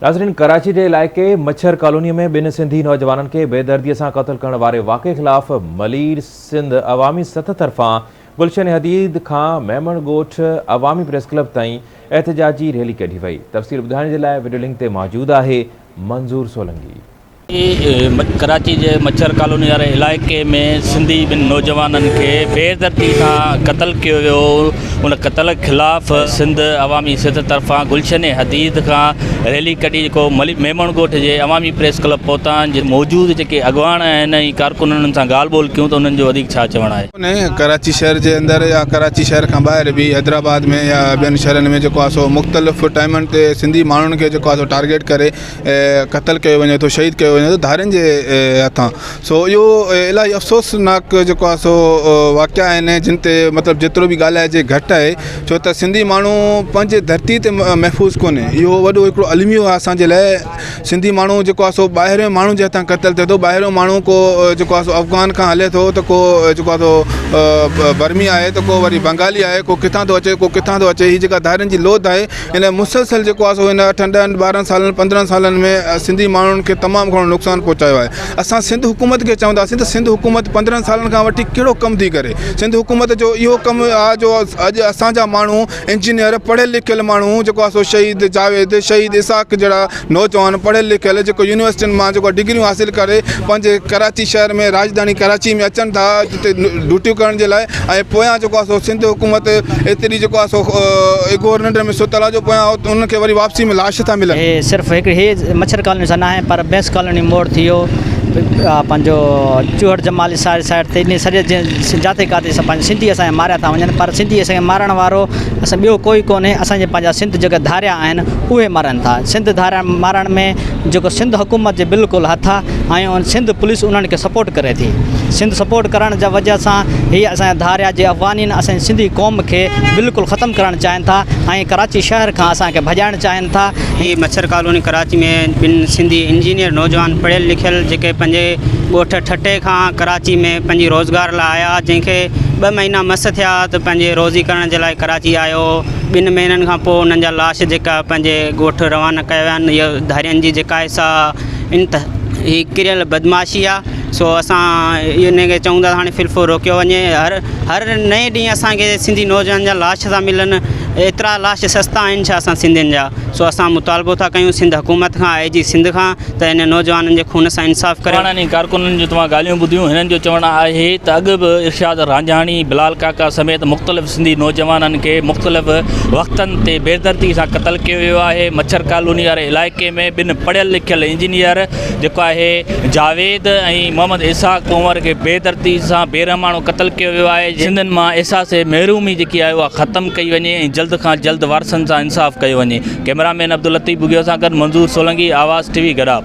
नाज़रीन, कराची के इलाके मच्छर कॉलोनी में बिन सिंधी नौजवानन के बेदर्दी से कत्ल करने वाले वाक़े खिलाफ मलीर सिंध अवामी सतह तरफा गुलशन हदीद खां मेमण गोठ अवामी प्रेस क्लब ताईं एहतजाजी रैली कढी वई। तफ़सील ॿुधाइण जे लाइ वीडियो लिंक ते मौजूद है मंजूर सोलंकी। कराची के मच्छर कॉलोनी वाले इलाके में सिंधी बिन नौजवानन के बेदर्दी से कत्ल किया वियो। उन कत्ल के खिलाफ सिंध अवामी सतह तरफा गुलशन हदीद का रैली कढी जो मेमण गोठ के अवामी प्रेस क्लब पहुता मौजूद जो अगवान हैं कारकुनन से गाल बोल क्यों तो उन्होंने जो अधिक छा चवण है। कराची शहर के अंदर या कराची शहर का बाहर भी हैदराबाद में या बिन शहरन में जो सो मुख्तलिफ टाइमन ते सिंधी मानून के जो टारगेट करे कत्ल किया वने तो शहीद किया वने तो धारन के हथा। सो यो इलाही अफ़सोसनाक जो सो वाक़िया हैं जिन ते मतलब जितरो भी ॻाल्हाइजे घटि है। छो तो सिंधी मानू पंहिंजे धरती ते महफूज़ कोन्हे। इहो वॾो हिकिड़ो अलमियो आहे असांजे लाइ। सिंधी मानू जो सो ॿाहिरियों मानू जे हथां क़त्ल थिए थो। ॿाहिरियों मानू को जो सो अफ़गान खां हले थो तो को जो सो बर्मी आहे तो को वरी बंगाली आहे को किथां थो अचे को किथां थो अचे। ही जेका धारनि जी लोध आहे इन मुसलसल जो सो इन 8 ॾह 12 सालनि 15 सालनि में सिंधी माण्हुनि खे तमामु घणो नुक़सानु पहुचायो आहे। असां सिंध हुकूमत खे चवंदासीं त सिंध हुकूमत 15 सालनि खां वठी कहिड़ो कमु थी करे। सिंध हुकूमत जो इहो कमु आहे जो अॼु असांजा माण्हू इंजीनियर पढ़ियल लिखियल माण्हू जेको सो शहीद जावेद शहीद इसाक जहिड़ा नौजवान पढ़ियल लिखियल जेको यूनिवर्सिटियुनि मां जेको डिग्रियूं हासिल करे पंहिंजे कराची शहर में राजधानी कराची में अचनि था जिते ड्यूटियूं करण जे लाइ। ऐं पोयां जेको सो सिंध हुकूमत एतिरी जेको सो एगोर निंड में सुतल आहे जो पोयां उनखे वरी वापसी में लाश था मिलनि। सिर्फ़ु हिकिड़ी मच्छर कॉलोनी सां न आहे पर बेस कॉलोनी मोड़ थी वियो पंहिंजो चूहड़ जमाली साइड ते इन सॼे जाते काथे पंहिंजे सिंधी असांखे मारिया था वञनि पर सिंधी असांखे मारण वारो असां ॿियो कोई कोन्हे। असांजे पंहिंजा सिंध जेके धारिया आहिनि उहे मारनि था। सिंध धारिया मारण में जेको सिंध हुकूमत जे बिल्कुलु हथ आहे ऐं सिंध पुलिस उन्हनि खे सपोर्ट करे थी। सिंध सपोर्ट करण जी वजह सां हीअ असांजा धारिया जे अफ़गानी असांजी सिंधी क़ौम खे बिल्कुलु ख़तमु करणु चाहिनि था ऐं कराची शहर खां असांखे भॼाइणु चाहिनि था। हीअ मच्छर कॉलोनी कराची में ॿिन सिंधी इंजीनियर नौजवान पढ़ियल लिखियल जेके पंहिंजे ॻोठ ठटे खां कराची में पंहिंजी रोज़गार लाइ आया जंहिंखे 2 महीना मस थिया त पंहिंजे रोज़ी करण जे लाइ कराची आयो। 2 महीननि खां पोइ उन्हनि जा लाश जेका पंहिंजे ॻोठ रवाना कया विया आहिनि। इहा धारियनि जी जेका आहे सा ही किरियल बदमाशी आहे। सो असां इनखे चऊं था हाणे फ़िल्फ़ो रोकियो वञे। हर नए ॾींहुं असांखे सिंधी नौजवान जा लाश था मिलनि। एतिरा लाश सस्ता आहिनि छा असां सिंधियुनि जा। सो असां मुतालबो था कयूं सिंध हुकूमत खां IG सिंध खां त इन नौजवाननि जे खून सां इंसाफ़ करे। कारकुननि जो तव्हां ॻाल्हियूं ॿुधियूं। हिननि जो चवणु आहे त अॻु बि इरशाद रांझाणी बिलाल काका समेत मुख़्तलिफ़ सिंधी नौजवाननि खे मुख़्तलिफ़ वक़्तनि ते बेदर्दी सां क़त्ल कयो वियो आहे। मच्छर कॉलोनी वारे इलाइक़े में 2 पढ़ियल लिखियल इंजीनियर जेको आहे जावेद ऐं मोहम्मद इसाक उमर खे बेदर्दी सां बेरहमानो क़त्ल कयो वियो आहे। सिंधनि मां एहसास महरूमी जेकी आहे उहा ख़तमु कई वञे ऐं जल्द खां जल्द वारसनि सां इंसाफ़ कयो वञे। कैमरामैन अब्दुल लतीफ़ बुगियो सां गॾु मंजूर सोलंकी, आवाज़ TV गडाब।